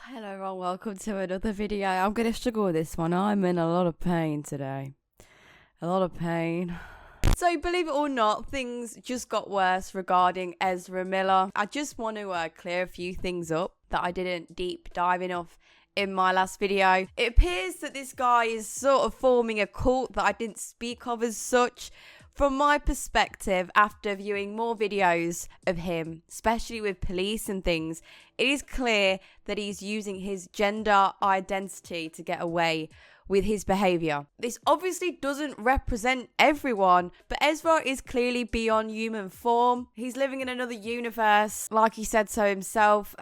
Hello everyone, welcome to another video. I'm going to struggle with this one. I'm in a lot of pain today. A lot of pain. So believe it or not, things just got worse regarding Ezra Miller. I just want to clear a few things up that I didn't deep dive enough in my last video. It appears that this guy is sort of forming a cult that I didn't speak of as such. From my perspective, after viewing more videos of him, especially with police and things, it is clear that he's using his gender identity to get away with his behaviour. This obviously doesn't represent everyone, but Ezra is clearly beyond human form. He's living in another universe, like he said so himself.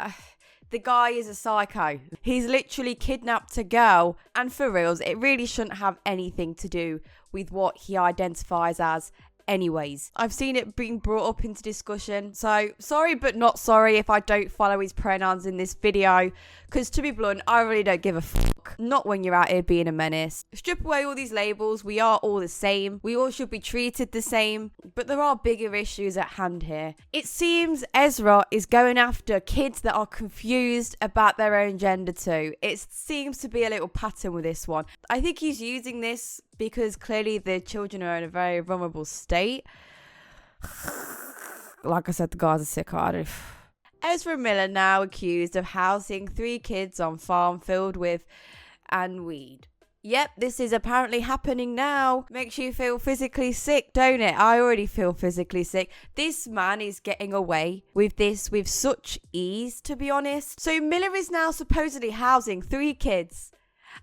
The guy is a psycho. He's literally kidnapped a girl, and for reals, it really shouldn't have anything to do with what he identifies as anyways. I've seen it being brought up into discussion, so sorry but not sorry if I don't follow his pronouns in this video, because to be blunt, I really don't give a fuck. Not when you're out here being a menace. Strip away all these labels, we are all the same. We all should be treated the same, but there are bigger issues at hand here. It seems Ezra is going after kids that are confused about their own gender too. It seems to be a little pattern with this one. I think he's using this because clearly the children are in a very vulnerable state. Like I said, the guy's a sick-hearted. Ezra Miller now accused of housing 3 kids on farm filled with and weed. Yep, this is apparently happening now. Makes you feel physically sick, don't it? I already feel physically sick. This man is getting away with this with such ease, to be honest. So Miller is now supposedly housing 3 kids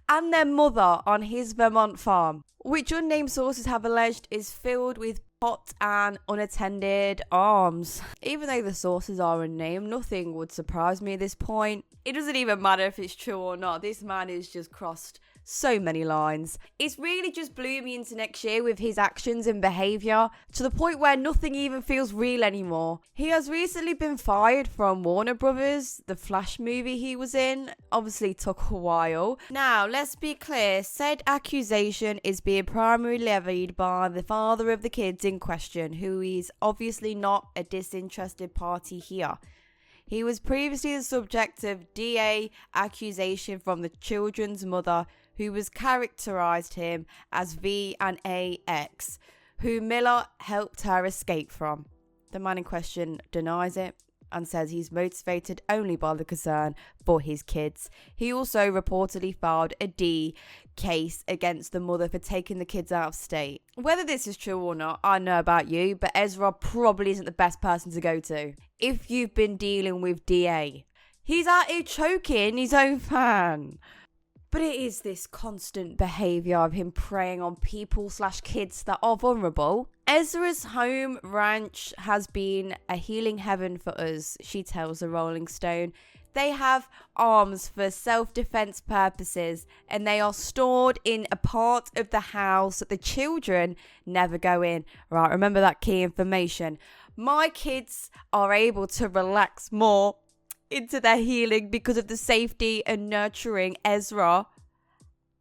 and their mother on his Vermont farm, which unnamed sources have alleged is filled with pot and unattended arms. Even though the sources are unnamed, nothing would surprise me at this point. It doesn't even matter if it's true or not. This man has just crossed so many lines. It's really just blew me into next year with his actions and behaviour, to the point where nothing even feels real anymore. He has recently been fired from Warner Brothers. The Flash movie he was in obviously took a while. Now, let's be clear, said accusation is being primarily levied by the father of the kids in question, who is obviously not a disinterested party here. He was previously the subject of DA accusation from the children's mother, who was characterised him as V and AX, who Miller helped her escape from. The man in question denies it and says he's motivated only by the concern for his kids. He also reportedly filed a D case against the mother for taking the kids out of state. Whether this is true or not, I know about you, but Ezra probably isn't the best person to go to if you've been dealing with DA. He's out here choking his own fan. But it is this constant behaviour of him preying on people/kids that are vulnerable. Ezra's home ranch has been a healing heaven for us, she tells the Rolling Stone. They have arms for self-defense purposes, and they are stored in a part of the house that the children never go in. Right, remember that key information. My kids are able to relax more into their healing because of the safety and nurturing Ezra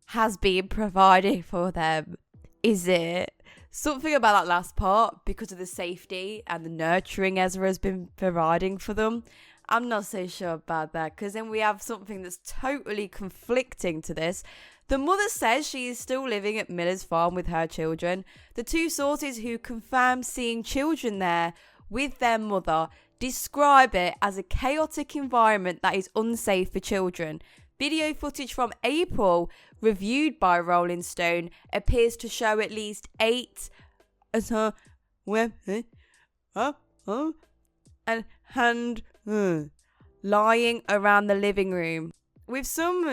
has been provided for them. Is it? Something about that last part, because of the safety and the nurturing Ezra has been providing for them. I'm not so sure about that, because then we have something that's totally conflicting to this. The mother says she is still living at Miller's farm with her children. The 2 sources who confirm seeing children there with their mother describe it as a chaotic environment that is unsafe for children. Video footage from April, reviewed by Rolling Stone, appears to show at least 8 and hand lying around the living room, with some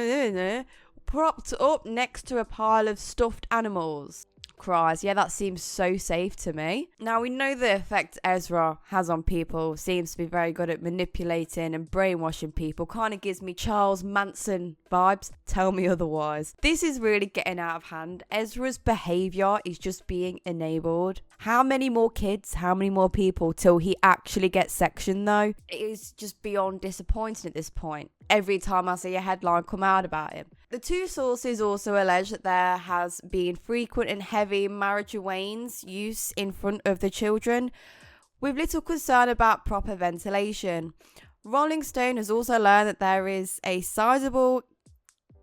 propped up next to a pile of stuffed animals. Cries. Yeah, that seems so safe to me. Now, we know the effect Ezra has on people. Seems to be very good at manipulating and brainwashing people. Kind of gives me Charles Manson vibes. Tell me otherwise. This is really getting out of hand. Ezra's behaviour is just being enabled. How many more kids, how many more people till he actually gets sectioned though? It is just beyond disappointing at this point. Every time I see a headline come out about him. The 2 sources also allege that there has been frequent and heavy marijuana's use in front of the children, with little concern about proper ventilation. Rolling Stone has also learned that there is a sizable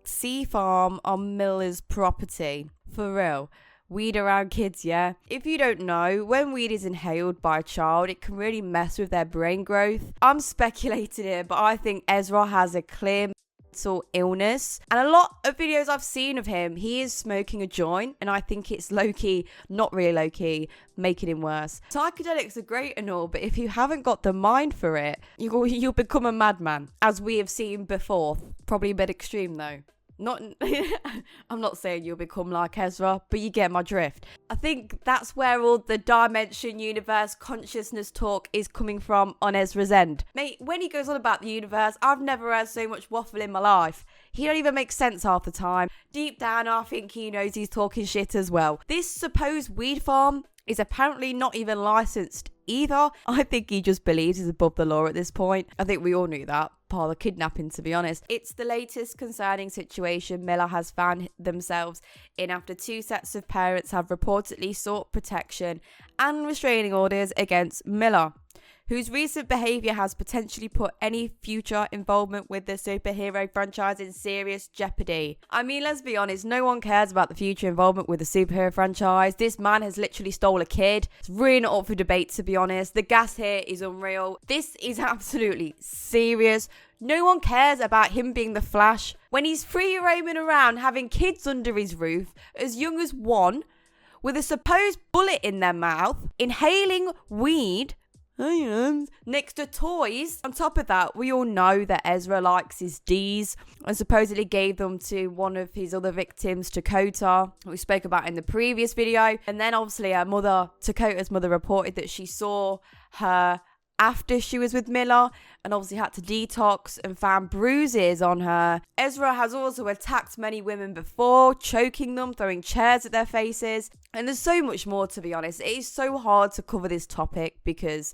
sea farm on Miller's property. For real. Weed around kids, yeah? If you don't know, when weed is inhaled by a child, it can really mess with their brain growth. I'm speculating here, but I think Ezra has a clear mental illness. And a lot of videos I've seen of him, he is smoking a joint, and I think it's low-key, not really low-key, making him worse. Psychedelics are great and all, but if you haven't got the mind for it, you'll become a madman, as we have seen before. Probably a bit extreme though. I'm not saying you'll become like Ezra, but you get my drift. I think that's where all the dimension, universe, consciousness talk is coming from on Ezra's end. Mate, when he goes on about the universe, I've never heard so much waffle in my life. He don't even make sense half the time. Deep down, I think he knows he's talking shit as well. This supposed weed farm is apparently not even licensed either. I think he just believes he's above the law at this point. I think we all knew that. Part of the kidnapping, to be honest. It's the latest concerning situation Miller has found themselves in after two sets of parents have reportedly sought protection and restraining orders against Miller, whose recent behaviour has potentially put any future involvement with the superhero franchise in serious jeopardy. I mean, let's be honest, no one cares about the future involvement with the superhero franchise. This man has literally stole a kid. It's really not up for debate, to be honest. The gas here is unreal. This is absolutely serious. No one cares about him being the Flash when he's free roaming around having kids under his roof as young as 1 with a supposed bullet in their mouth, inhaling weed next to toys. On top of that, we all know that Ezra likes his D's and supposedly gave them to one of his other victims, Dakota, we spoke about in the previous video. And then obviously Dakota's mother reported that she saw her after she was with Miller and obviously had to detox and found bruises on her. Ezra has also attacked many women before, choking them, throwing chairs at their faces. And there's so much more, to be honest. It is so hard to cover this topic because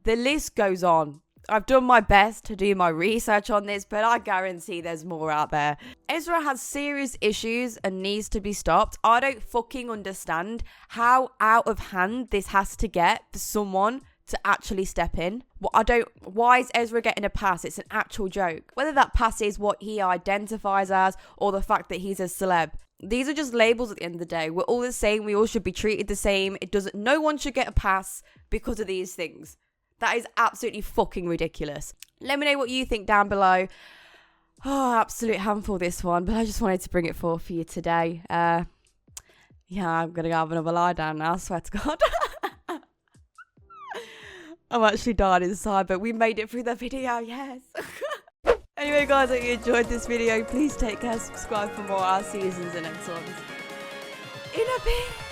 the list goes on. I've done my best to do my research on this, but I guarantee there's more out there. Ezra has serious issues and needs to be stopped. I don't fucking understand how out of hand this has to get for someone to actually step in. Why is Ezra getting a pass? It's an actual joke. Whether that pass is what he identifies as or the fact that he's a celeb. These are just labels at the end of the day. We're all the same. We all should be treated the same. No one should get a pass because of these things. That is absolutely fucking ridiculous. Let me know what you think down below. Oh, absolute handful this one, but I just wanted to bring it forth for you today. Yeah, I'm going to have another lie down now, I swear to God. I'm actually dying inside, but we made it through the video, yes. Anyway, guys, if you enjoyed this video, please take care, subscribe for more. I'll see you in the next ones. In a bit.